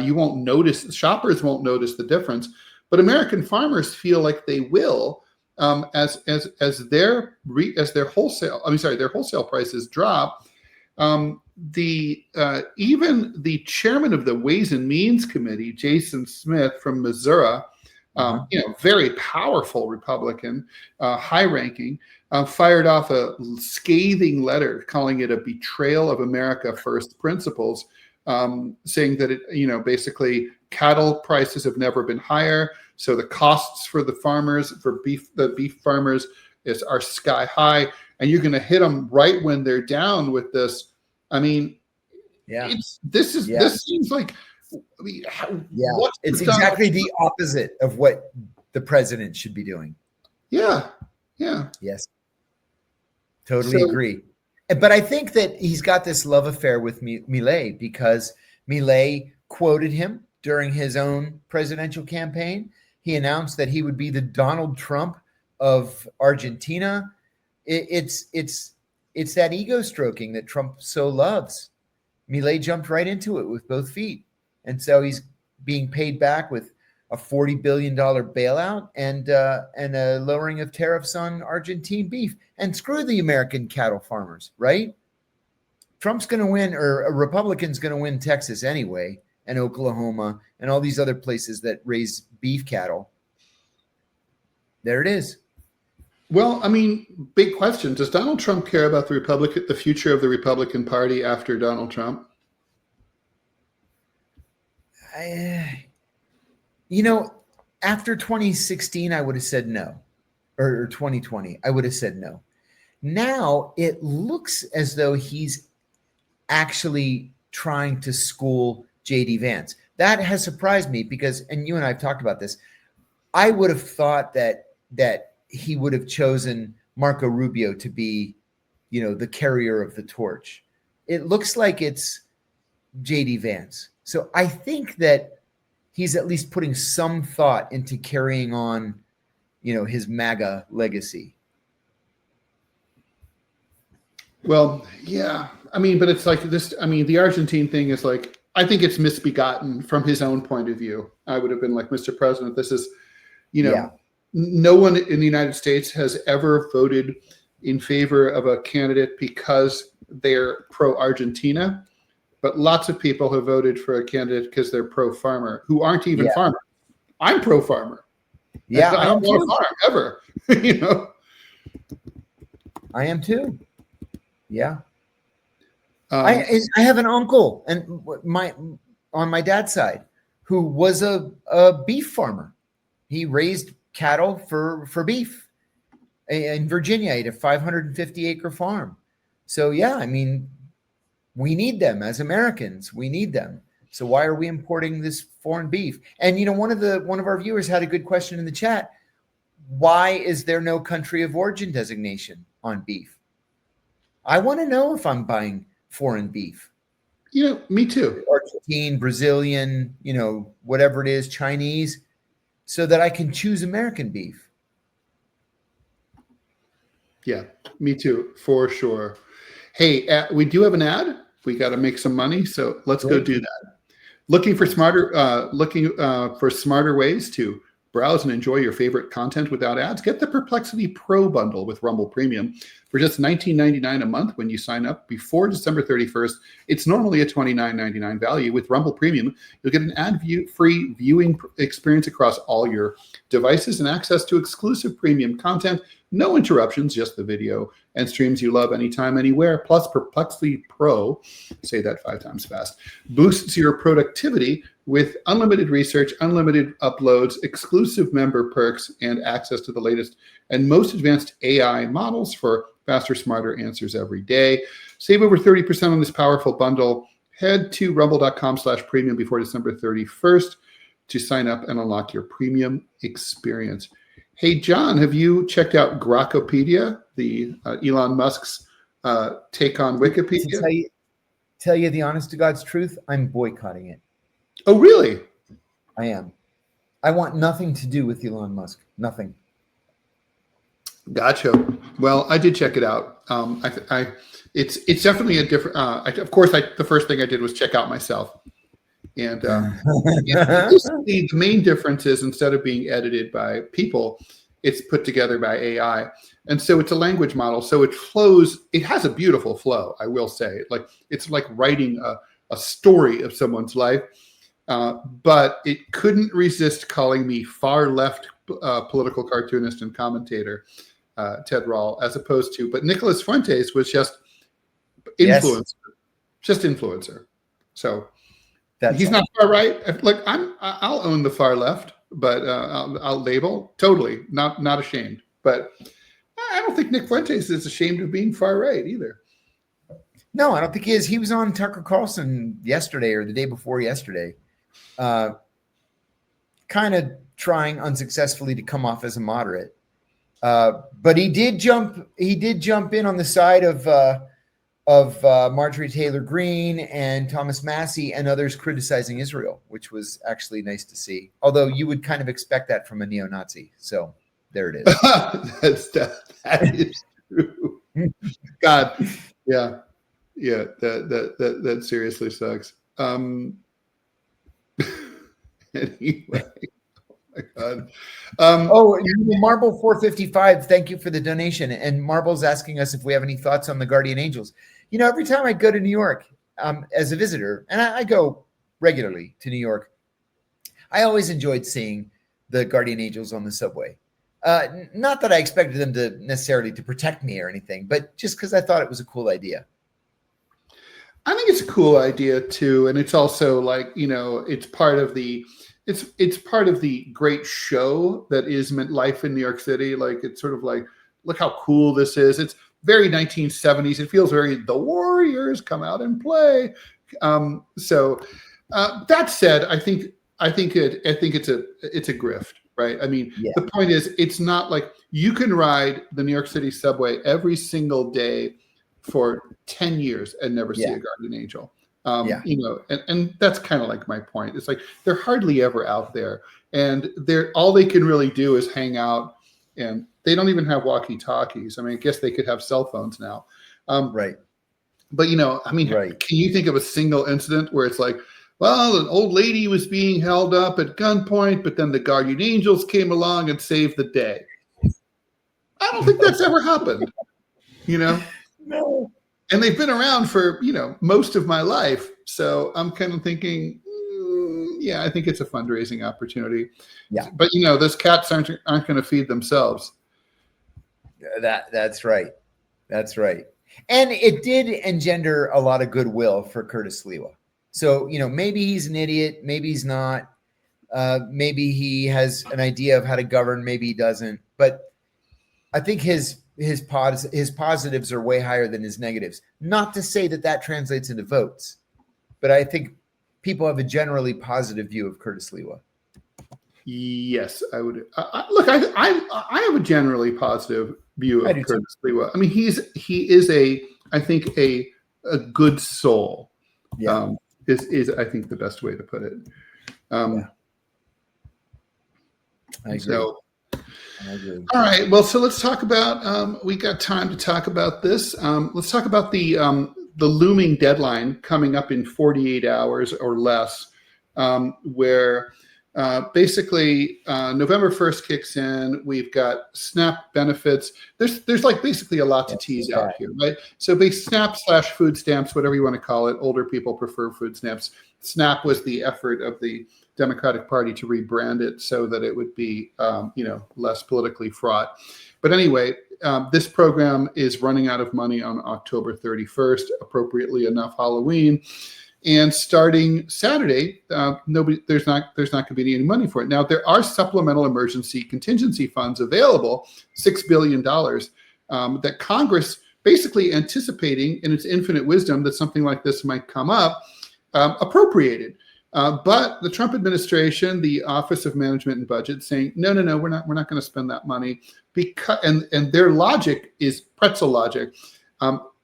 Speaker 1: You won't notice, shoppers won't notice the difference, but American farmers feel like they will, as their wholesale prices drop. Even the chairman of the Ways and Means Committee, Jason Smith from Missouri, very powerful Republican, high-ranking, fired off a scathing letter calling it a betrayal of America First principles, saying that basically cattle prices have never been higher, so the costs for the beef farmers are sky high, and you're going to hit them right when they're down with this. I mean, this seems like,
Speaker 2: it's exactly the opposite of what the president should be doing.
Speaker 1: Yeah.
Speaker 2: Yes. Totally agree. But I think that he's got this love affair with Milei, because Milei quoted him during his own presidential campaign. He announced that he would be the Donald Trump of Argentina. It's that ego stroking that Trump so loves. Milei jumped right into it with both feet. And so he's being paid back with a $40 billion bailout and a lowering of tariffs on Argentine beef. And screw the American cattle farmers, right? Trump's going to win, or a Republican's going to win Texas anyway, and Oklahoma, and all these other places that raise beef cattle. There it is.
Speaker 1: Well, I mean, big question. Does Donald Trump care about the future of the Republican Party after Donald Trump?
Speaker 2: After 2016, I would have said no, or 2020, I would have said no. Now it looks as though he's actually trying to school J.D. Vance. That has surprised me because, and you and I have talked about this, I would have thought that he would have chosen Marco Rubio to be, the carrier of the torch. It looks like it's J.D. Vance. So I think that he's at least putting some thought into carrying on, his MAGA legacy.
Speaker 1: Well, yeah. I mean, but it's like this. I mean, the Argentine thing is like, I think it's misbegotten from his own point of view. I would have been like, Mr. President, this is, no one in the United States has ever voted in favor of a candidate because they're pro-Argentina, but lots of people have voted for a candidate because they're pro-farmer, who aren't even farmers. I'm pro-farmer.
Speaker 2: Yeah,
Speaker 1: I don't want to farm ever.
Speaker 2: I am too. Yeah. I have an uncle on my dad's side who was a beef farmer. He raised cattle for beef in Virginia. He had a 550-acre farm. So yeah, I mean, we need them as Americans. We need them. So why are we importing this foreign beef? And one of our viewers had a good question in the chat. Why is there no country of origin designation on beef? I want to know if I'm buying foreign beef.
Speaker 1: Me too.
Speaker 2: Argentine, Brazilian, whatever it is, Chinese, so that I can choose American beef.
Speaker 1: Yeah, me too, for sure. Hey, we do have an ad. We got to make some money, so let's go do that. Looking for smarter ways to browse and enjoy your favorite content without ads? Get the Perplexity Pro bundle with Rumble Premium for just $19.99 a month when you sign up before December 31st. It's normally a $29.99 value. With Rumble Premium, you'll get an ad-free viewing experience across all your devices and access to exclusive premium content. No interruptions, just the video and streams you love anytime, anywhere. Plus, Perplexity Pro, say that 5 times fast, boosts your productivity with unlimited research, unlimited uploads, exclusive member perks, and access to the latest and most advanced AI models for faster, smarter answers every day. Save over 30% on this powerful bundle. Head to rumble.com/premium before December 31st to sign up and unlock your premium experience. Hey, John, have you checked out Grokkopedia, the Elon Musk's take on Wikipedia?
Speaker 2: To tell you the honest to God's truth, I'm boycotting it.
Speaker 1: Oh, really?
Speaker 2: I am. I want nothing to do with Elon Musk. Nothing.
Speaker 1: Gotcha. Well, I did check it out. It's definitely a different. Of course, the first thing I did was check out myself, and the main difference is instead of being edited by people, it's put together by AI, and so it's a language model. So it flows. It has a beautiful flow, I will say. It's like writing a story of someone's life. But it couldn't resist calling me far left political cartoonist and commentator, Ted Rall, as opposed to, but Nicholas Fuentes was just influencer, just influencer. So he's not far right. Like I'll own the far left, but I'll label totally not ashamed. But I don't think Nick Fuentes is ashamed of being far right either.
Speaker 2: No, I don't think he is. He was on Tucker Carlson yesterday or the day before yesterday. Kind of trying unsuccessfully to come off as a moderate, but he did jump in on the side of Marjorie Taylor Greene and Thomas Massey and others criticizing Israel, which was actually nice to see. Although you would kind of expect that from a neo-Nazi. So there it is.
Speaker 1: That is true. God, yeah, that seriously sucks. Anyway, oh my God.
Speaker 2: Marble 455, thank you for the donation. And Marble's asking us if we have any thoughts on the Guardian Angels. You know, every time I go to New York as a visitor, and I go regularly to New York, I always enjoyed seeing the Guardian Angels on the subway. Not that I expected them to necessarily to protect me or anything, but just because I thought it was a cool idea.
Speaker 1: I think it's a cool idea too, and it's also like, you know, it's part of the great show that is life in New York City. Like it's sort of like, look how cool this is. It's very 1970s. It feels very the Warriors come out and play. So that said, I think it's a grift, right? I mean, The point is, it's not like you can ride the New York City subway every single day for 10 years and never see a guardian angel. You know, and that's kind of like my point. It's like they're hardly ever out there, and all they can really do is hang out, and they don't even have walkie-talkies. I mean, I guess they could have cell phones now.
Speaker 2: Right.
Speaker 1: But, you know, I mean, Can you think of a single incident where it's like, well, an old lady was being held up at gunpoint, but then the guardian angels came along and saved the day? I don't think that's ever happened, you know?
Speaker 2: No.
Speaker 1: And they've been around for, you know, most of my life. So I'm kind of thinking, I think it's a fundraising opportunity.
Speaker 2: Yeah.
Speaker 1: But, you know, those cats aren't going to feed themselves.
Speaker 2: That's right. That's right. And it did engender a lot of goodwill for Curtis Sliwa. So, you know, maybe he's an idiot. Maybe he's not. Maybe he has an idea of how to govern. Maybe he doesn't. But I think his positives are way higher than his negatives. Not to say that translates into votes, but I think people have a generally positive view of Curtis Sliwa.
Speaker 1: Yes, I would. Look, I have a generally positive view of Curtis Sliwa. I mean, he is I think a good soul. Yeah. Is I think the best way to put it.
Speaker 2: I agree.
Speaker 1: So, all right. Well, so let's talk about. We got time to talk about this. Let's talk about the looming deadline coming up in 48 hours or less, where Basically, November 1st kicks in. We've got SNAP benefits. There's like basically a lot to tease out here, right? So SNAP/food stamps, whatever you want to call it. Older people prefer food stamps. SNAP was the effort of the Democratic Party to rebrand it so that it would be, less politically fraught. But anyway, this program is running out of money on October 31st, appropriately enough, Halloween. And starting Saturday, there's not going to be any money for it. Now, there are supplemental emergency contingency funds available, $6 billion, that Congress, basically anticipating in its infinite wisdom that something like this might come up, appropriated. But the Trump administration, the Office of Management and Budget, saying no, we're not going to spend that money, because and their logic is pretzel logic.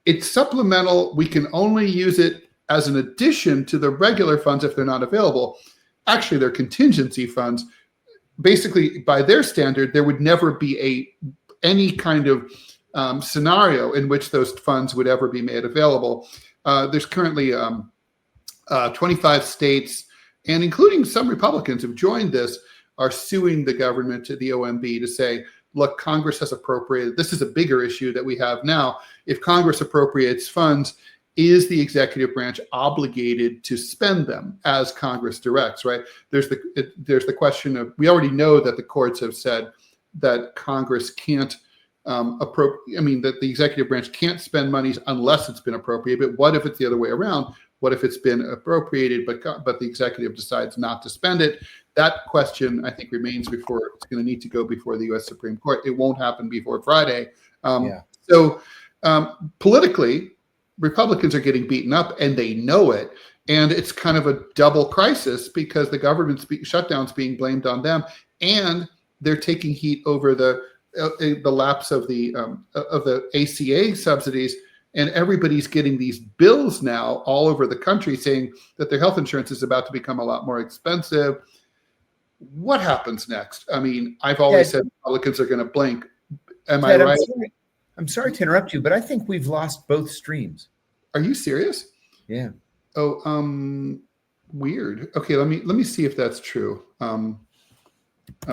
Speaker 1: It's supplemental. We can only use it as an addition to the regular funds if they're not available. Actually, they're contingency funds. Basically, by their standard, there would never be any kind of scenario in which those funds would ever be made available. There's currently 25 states, and including some Republicans who've joined this, are suing the government, to the OMB, to say, look, Congress has appropriated. This is a bigger issue that we have now. If Congress appropriates funds, is the executive branch obligated to spend them as Congress directs, right? There's the question of, we already know that the courts have said that Congress can't that the executive branch can't spend monies unless it's been appropriated. But what if it's the other way around? What if it's been appropriated, but the executive decides not to spend it? That question, I think, remains before, it's going to need to go before the U.S. Supreme Court. It won't happen before Friday. So politically, Republicans are getting beaten up, and they know it. And it's kind of a double crisis, because the government shutdown's being blamed on them, and they're taking heat over the lapse of the ACA subsidies. And everybody's getting these bills now all over the country saying that their health insurance is about to become a lot more expensive. What happens next? I mean, I've always said Republicans are going to blink. Am I right?
Speaker 2: I'm sorry to interrupt you, but I think we've lost both streams.
Speaker 1: Are you serious?
Speaker 2: Yeah.
Speaker 1: Oh, weird. Okay, let me see if that's true. I'm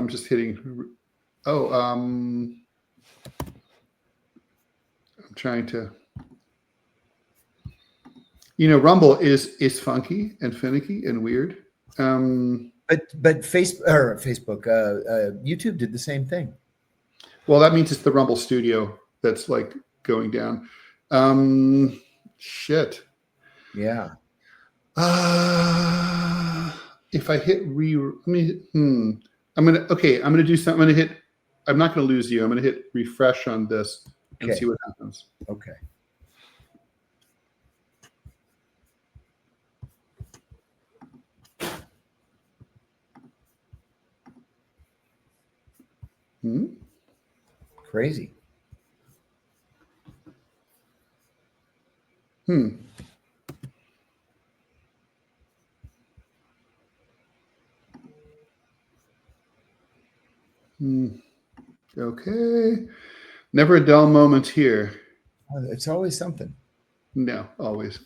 Speaker 1: just hitting. I'm trying to. Rumble is funky and finicky and weird.
Speaker 2: But Facebook, YouTube did the same thing.
Speaker 1: Well, that means it's the Rumble Studio that's like going down. Shit.
Speaker 2: Yeah.
Speaker 1: If I hit I'm gonna do something. I'm not gonna lose you. I'm gonna hit refresh on this and see what happens.
Speaker 2: Okay. Crazy.
Speaker 1: Okay. Never a dull moment here.
Speaker 2: It's always something.
Speaker 1: No, always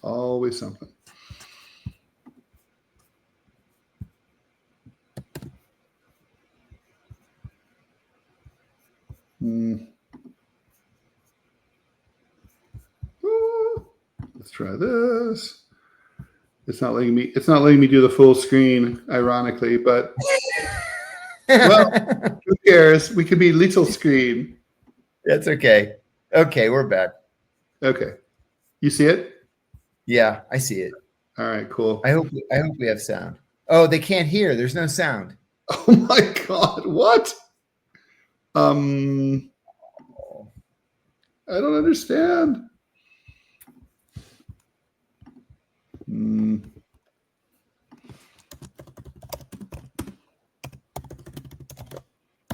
Speaker 1: something. Let's try this. It's not letting me do the full screen, ironically, but well, who cares? We could be little screen.
Speaker 2: That's okay. Okay, we're back.
Speaker 1: Okay. You see it?
Speaker 2: Yeah, I see it.
Speaker 1: All right, cool.
Speaker 2: I hope we have sound. Oh, they can't hear. There's no sound.
Speaker 1: Oh my God. What? I don't understand.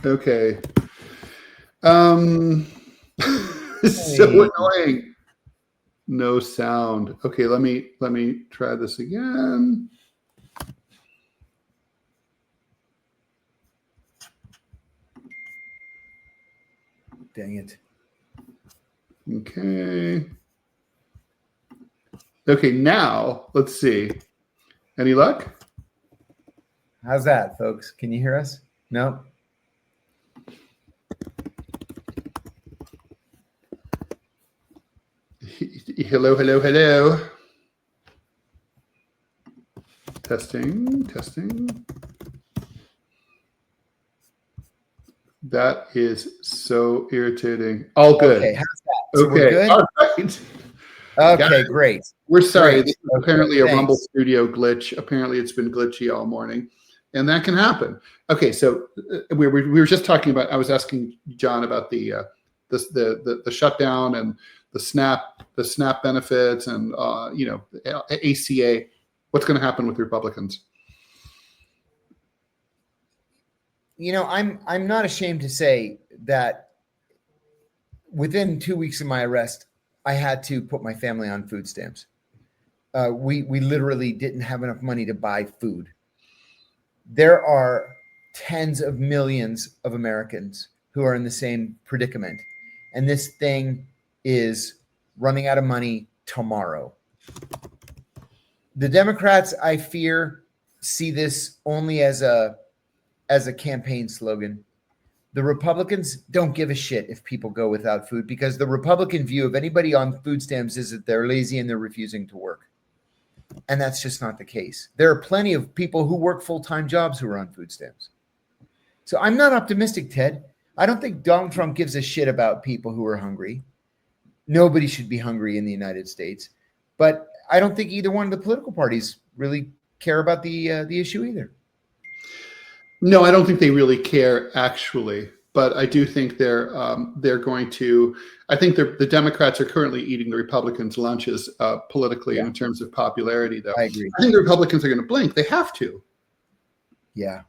Speaker 1: Okay. It's so annoying. No sound. Okay, let me try this again.
Speaker 2: Dang it.
Speaker 1: Okay. Okay, now let's see. Any luck?
Speaker 2: How's that, folks? Can you hear us? No?
Speaker 1: Hello, hello, hello. Testing, testing. That is so irritating. All good.
Speaker 2: Okay, how's that? So
Speaker 1: okay,
Speaker 2: we're good?
Speaker 1: All right.
Speaker 2: Okay,
Speaker 1: Guys,
Speaker 2: great.
Speaker 1: We're sorry.
Speaker 2: Great.
Speaker 1: This is apparently a
Speaker 2: Thanks.
Speaker 1: Rumble Studio glitch. Apparently, it's been glitchy all morning, and that can happen. Okay, so we were just talking about. I was asking John about the shutdown and the SNAP benefits and ACA. What's going to happen with Republicans?
Speaker 2: I'm not ashamed to say that within 2 weeks of my arrest, I had to put my family on food stamps. We literally didn't have enough money to buy food. There are tens of millions of Americans who are in the same predicament. And this thing is running out of money tomorrow. The Democrats, I fear, see this only as a campaign slogan. The Republicans don't give a shit if people go without food, because the Republican view of anybody on food stamps is that they're lazy and they're refusing to work. And that's just not the case. There are plenty of people who work full-time jobs who are on food stamps. So I'm not optimistic, Ted. I don't think Donald Trump gives a shit about people who are hungry. Nobody should be hungry in the United States. But I don't think either one of the political parties really care about the issue either.
Speaker 1: No, I don't think they really care, actually. But I do think they're going to. I think the Democrats are currently eating the Republicans' lunches politically in terms of popularity, though.
Speaker 2: I agree.
Speaker 1: I think the Republicans are going to blink. They have to.
Speaker 2: Yeah,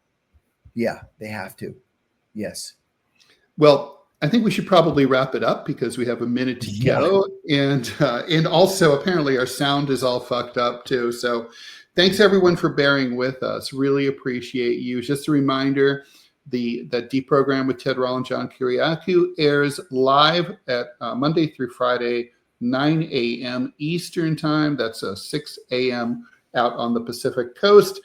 Speaker 2: they have to. Yes.
Speaker 1: Well, I think we should probably wrap it up because we have a minute to go, and also apparently our sound is all fucked up too. So, thanks everyone for bearing with us. Really appreciate you. Just a reminder. That Deprogram with Ted Rall and John Kiriakou airs live at Monday through Friday, 9 a.m. Eastern time. That's 6 a.m. out on the Pacific Coast.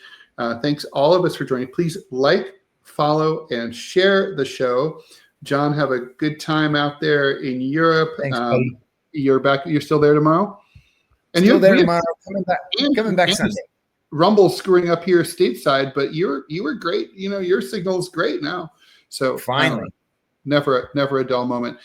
Speaker 1: Thanks all of us for joining. Please like, follow, and share the show. John, have a good time out there in Europe.
Speaker 2: Thanks, buddy.
Speaker 1: You're back. You're still there tomorrow?
Speaker 2: And still there tomorrow. Coming back Sunday.
Speaker 1: Rumble screwing up here stateside, but you were great. Your signal is great now. So
Speaker 2: finally,
Speaker 1: never a dull moment.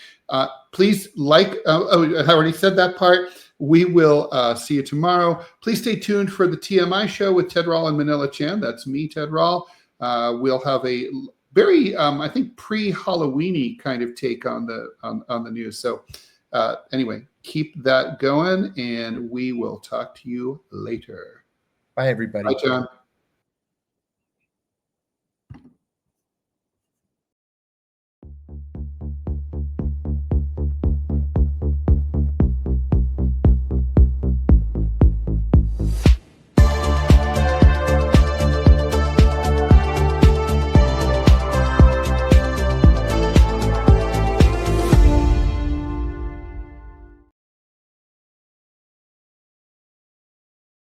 Speaker 1: Please like. I already said that part. We will see you tomorrow. Please stay tuned for the TMI show with Ted Rall and Manila Chan. That's me, Ted Rall. We'll have a very, I think, pre-Halloweeny kind of take on the news. So anyway, keep that going, and we will talk to you later.
Speaker 2: Bye, everybody.
Speaker 1: Bye, John.